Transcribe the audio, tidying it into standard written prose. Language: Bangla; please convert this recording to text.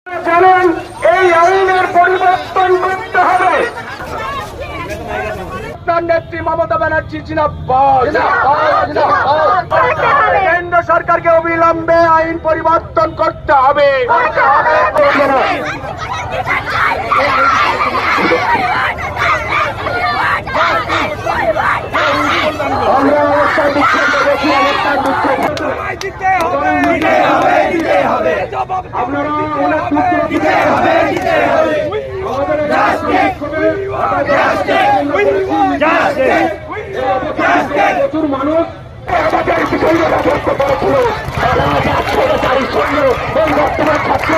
জানেন এই আইনের পরিবর্তন করতে হবে। নেত্রী মমতা ব্যানার্জি জিন্দাবাদ। কেন্দ্র সরকারকে অবিলম্বে আইন পরিবর্তন করতে হবে। আমরা অবস্থান বিক্ষোভ দেখি, অবস্থান বিক্ষোভ আপনারা অনেক প্রচুর মানুষ বর্তমান ছাত্র